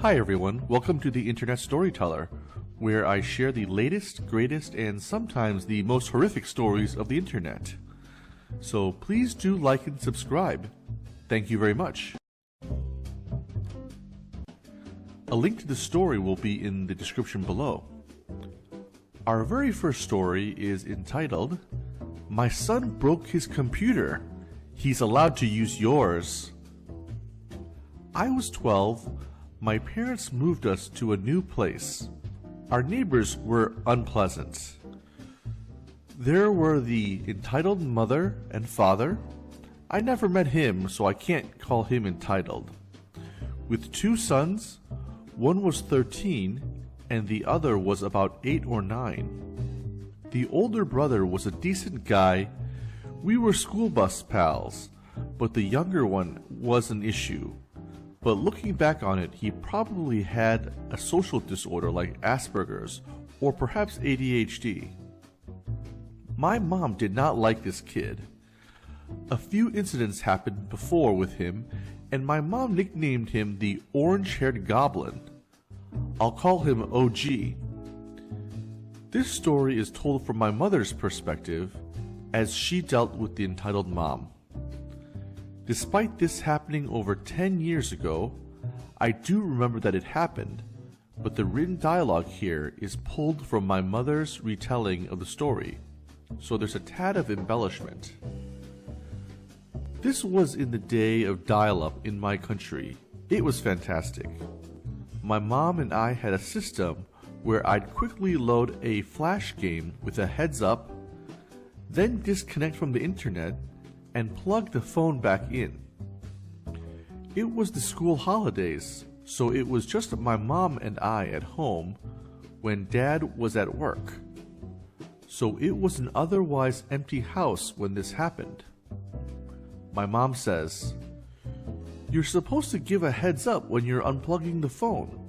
Hi everyone, welcome to the Internet Storyteller, where I share the latest, greatest, and sometimes the most horrific stories of the internet. So please do like and subscribe. Thank you very much. A link to the story will be in the description below. Our very first story is entitled, "My son broke his computer. He's allowed to use yours." I was 12. My parents moved us to a new place. Our neighbors were unpleasant. There were the entitled mother and father. I never met him, so I can't call him entitled. With two sons, one was 13 and the other was about 8 or 9. The older brother was a decent guy. We were school bus pals, but the younger one was an issue. But looking back on it, he probably had a social disorder like Asperger's or perhaps ADHD. My mom did not like this kid. A few incidents happened before with him, and my mom nicknamed him the orange-haired goblin. I'll call him OG. This story is told from my mother's perspective, as she dealt with the entitled mom. Despite this happening over 10 years ago, I do remember that it happened, but the written dialogue here is pulled from my mother's retelling of the story, so there's a tad of embellishment. This was in the day of dial-up in my country. It was fantastic. My mom and I had a system where I'd quickly load a flash game with a heads up, then disconnect from the internet, and plug the phone back in. It was the school holidays, so it was just my mom and I at home when Dad was at work. So it was an otherwise empty house when this happened. My mom says, "You're supposed to give a heads up when you're unplugging the phone.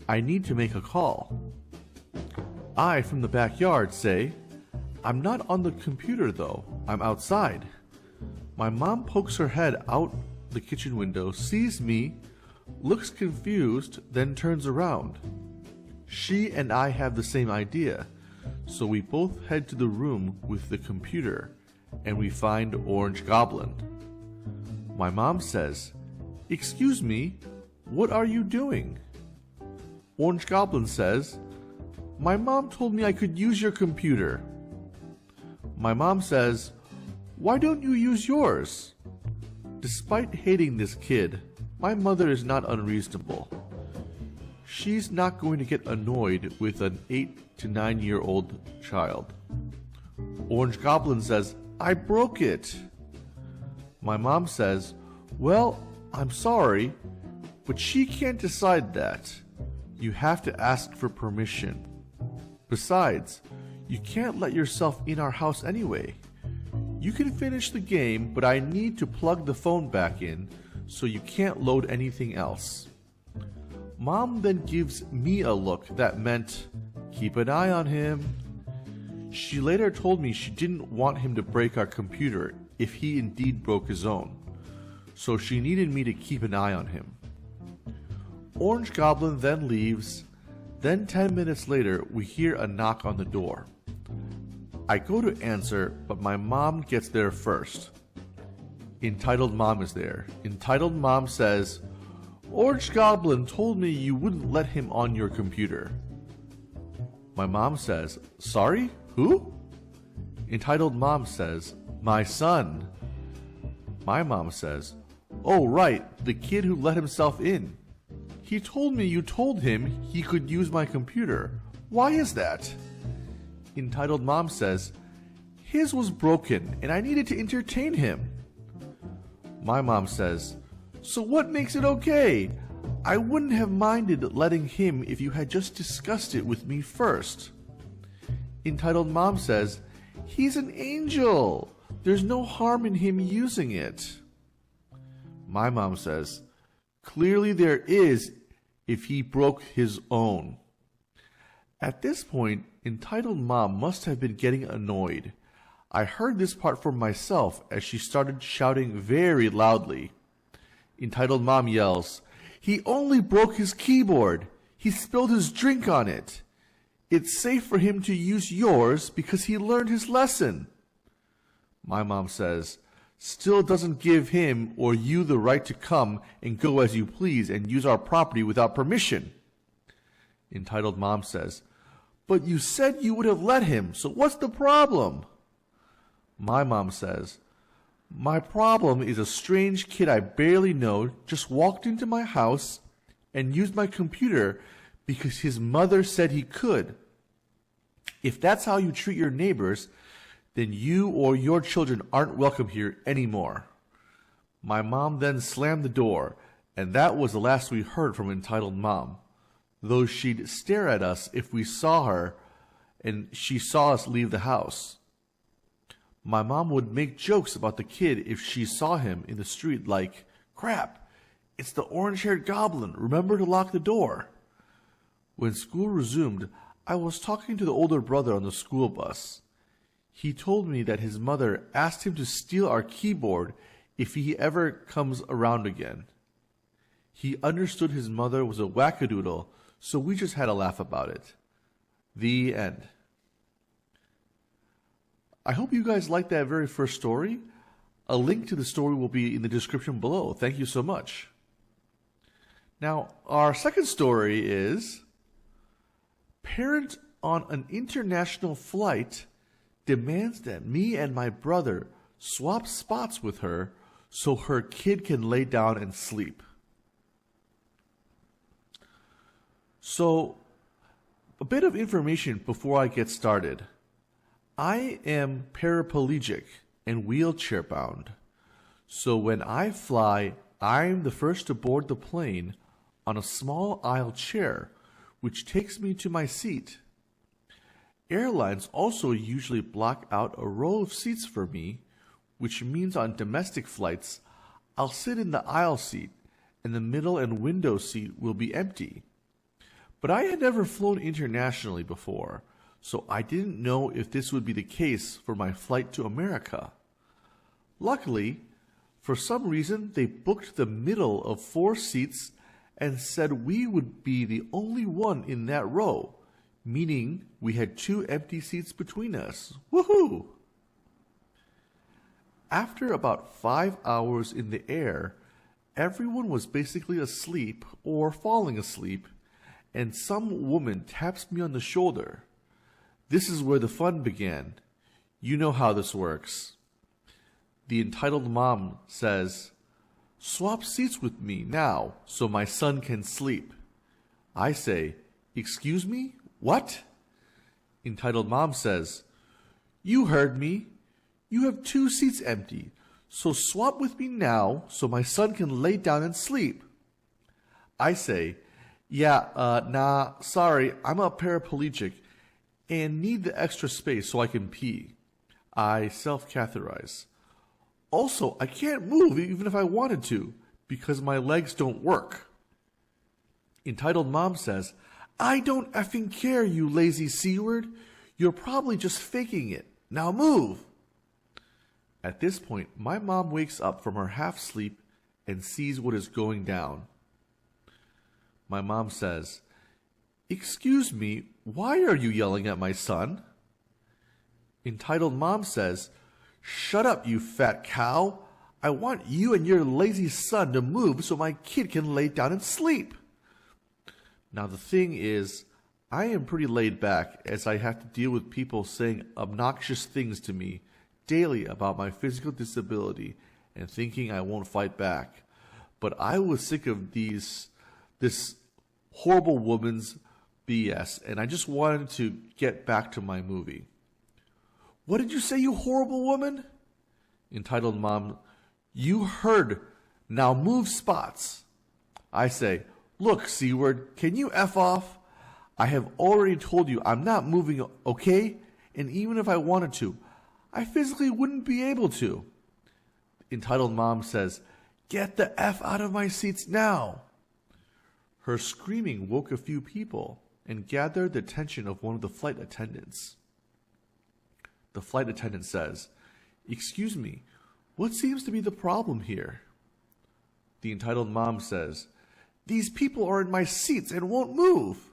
I need to make a call." I, from the backyard, say, "I'm not on the computer though, I'm outside." My mom pokes her head out the kitchen window, sees me, looks confused, then turns around. She and I have the same idea, so we both head to the room with the computer, and we find Orange Goblin. My mom says, "Excuse me, what are you doing?" Orange Goblin says, "My mom told me I could use your computer." My mom says, "Why don't you use yours?" Despite hating this kid, my mother is not unreasonable. She's not going to get annoyed with an 8 to 9-year-old child. Orange Goblin says, "I broke it." My mom says, "Well, I'm sorry, but she can't decide that. You have to ask for permission. Besides, you can't let yourself in our house anyway. You can finish the game, but I need to plug the phone back in, so you can't load anything else." Mom then gives me a look that meant, "Keep an eye on him." She later told me she didn't want him to break our computer if he indeed broke his own, so she needed me to keep an eye on him. Orange Goblin then leaves. Then 10 minutes later, we hear a knock on the door. I go to answer, but my mom gets there first. Entitled Mom is there. Entitled Mom says, "Orange Goblin told me you wouldn't let him on your computer." My mom says, "Sorry, who?" Entitled Mom says, "My son." My mom says, "Oh right, the kid who let himself in. He told me you told him he could use my computer. Why is that?" Entitled Mom says, "His was broken and I needed to entertain him." My mom says, "So what makes it okay? I wouldn't have minded letting him if you had just discussed it with me first." Entitled Mom says, "He's an angel. There's no harm in him using it." My mom says, "Clearly there is if he broke his own." At this point, Entitled Mom must have been getting annoyed. I heard this part for myself as she started shouting very loudly. Entitled Mom yells, He only broke his keyboard. He spilled his drink on it. It's safe for him to use yours because he learned his lesson. My mom says, still doesn't give him or you the right to come and go as you please and use our property without permission. Entitled mom says, but you said you would have let him, so what's the problem? My mom says, my problem is a strange kid I barely know just walked into my house and used my computer because his mother said he could. If that's how you treat your neighbors, then you or your children aren't welcome here anymore. My mom then slammed the door, and that was the last we heard from Entitled Mom, though she'd stare at us if we saw her and she saw us leave the house. My mom would make jokes about the kid if she saw him in the street like, crap, it's the orange-haired goblin, remember to lock the door. When school resumed, I was talking to the older brother on the school bus. He told me that his mother asked him to steal our keyboard if he ever comes around again. He understood his mother was a wackadoodle, so we just had a laugh about it. The end. I hope you guys liked that very first story. A link to the story will be in the description below. Thank you so much. Now, our second story is parent on an international flight demands that me and my brother swap spots with her so her kid can lay down and sleep. So, a bit of information before I get started. I am paraplegic and wheelchair bound. So when I fly, I'm the first to board the plane on a small aisle chair, which takes me to my seat. Airlines also usually block out a row of seats for me, which means on domestic flights, I'll sit in the aisle seat and the middle and window seat will be empty. But I had never flown internationally before, so I didn't know if this would be the case for my flight to America. Luckily, for some reason, they booked the middle of 4 seats and said we would be the only one in that row, meaning we had 2 empty seats between us. Woohoo! After about 5 hours in the air, everyone was basically asleep or falling asleep, and some woman taps me on the shoulder. This is where the fun began. You know how this works. The entitled mom says, swap seats with me now so my son can sleep. I say, excuse me? What? Entitled mom says, you heard me. You have 2 seats empty, so swap with me now so my son can lay down and sleep. I say, nah, sorry, I'm a paraplegic and need the extra space so I can pee. I self-catheterize. Also, I can't move even if I wanted to because my legs don't work. Entitled mom says, I don't effing care, you lazy C-word. You're probably just faking it. Now move. At this point, my mom wakes up from her half sleep and sees what is going down. My mom says, excuse me, why are you yelling at my son? Entitled mom says, shut up, you fat cow. I want you and your lazy son to move so my kid can lay down and sleep. Now the thing is, I am pretty laid back as I have to deal with people saying obnoxious things to me daily about my physical disability and thinking I won't fight back. But I was sick of this horrible woman's BS, and I just wanted to get back to my movie. What did you say, you horrible woman? Entitled mom, you heard. Now move spots. I say, look, C-word, can you F off? I have already told you I'm not moving, okay? And even if I wanted to, I physically wouldn't be able to. Entitled mom says, get the F out of my seats now. Her screaming woke a few people and gathered the attention of one of the flight attendants. The flight attendant says, excuse me, what seems to be the problem here? The entitled mom says, These people are in my seats and won't move.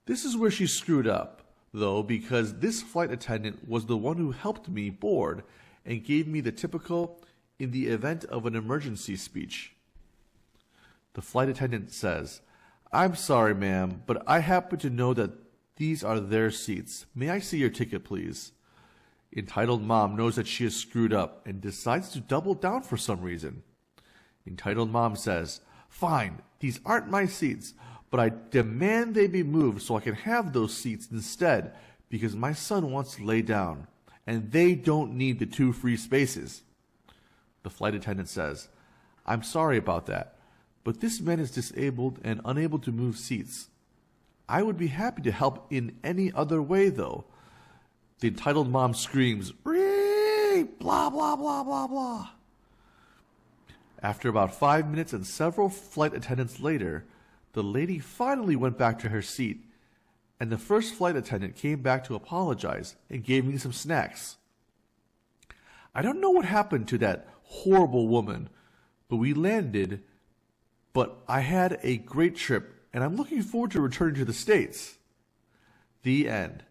This is where she screwed up, though, because this flight attendant was the one who helped me board and gave me the typical "in the event of an emergency" speech. The flight attendant says, "I'm sorry, ma'am, but I happen to know that these are their seats. May I see your ticket, please?" Entitled mom knows that she is screwed up and decides to double down for some reason. Entitled mom says, "Fine, these aren't my seats, but I demand they be moved so I can have those seats instead because my son wants to lay down, and they don't need the 2 free spaces." The flight attendant says, "I'm sorry about that, but this man is disabled and unable to move seats. I would be happy to help in any other way, though." The entitled mom screams, "Ree! Blah, blah, blah, blah, blah." After about 5 minutes and several flight attendants later, the lady finally went back to her seat, and the first flight attendant came back to apologize and gave me some snacks. I don't know what happened to that horrible woman, but we landed, but I had a great trip, and I'm looking forward to returning to the States. The end.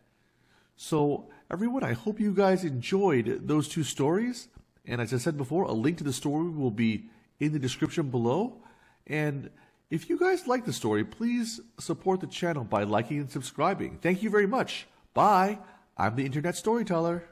So, everyone, I hope you guys enjoyed those 2 stories. And as I said before, a link to the story will be in the description below. And if you guys like the story, please support the channel by liking and subscribing. Thank you very much. Bye. I'm the Internet Storyteller.